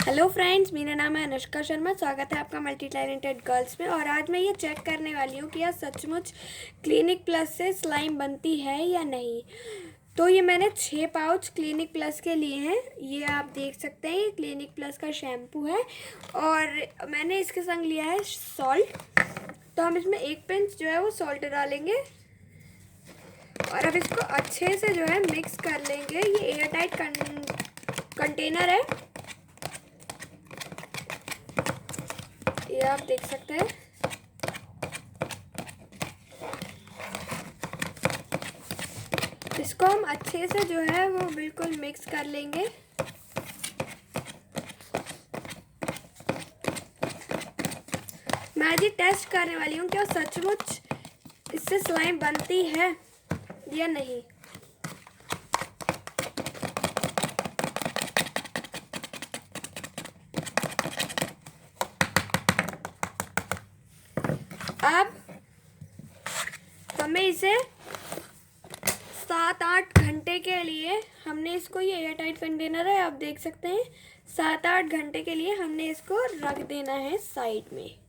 Hello friends, मेरा नाम है अनुष्का शर्मा। स्वागत है आपका मल्टी टैलेंटेड गर्ल्स में। और आज मैं ये चेक करने वाली हूँ कि यह सचमुच क्लिनिक प्लस से स्लाइम बनती है या नहीं। तो ये मैंने 6 पाउच क्लिनिक प्लस के लिए हैं। ये आप देख सकते हैं, ये क्लिनिक प्लस का शैम्पू है और मैंने इसके संग लिया है सॉल्ट। तो हम इसमें 1 पिंच जो है वो सॉल्ट डालेंगे और अब इसको अच्छे से जो है मिक्स कर लेंगे। ये एयर टाइट कंटेनर है, ये आप देख सकते हैं। इसको हम अच्छे से जो है वो बिल्कुल मिक्स कर लेंगे। मैं आज ये टेस्ट करने वाली हूँ कि सचमुच इससे स्लाइम बनती है या नहीं। अब हमें इसे 7-8 घंटे के लिए हमने इसको, ये एयर टाइट कंटेनर है आप देख सकते हैं, 7-8 घंटे के लिए हमने इसको रख देना है साइड में।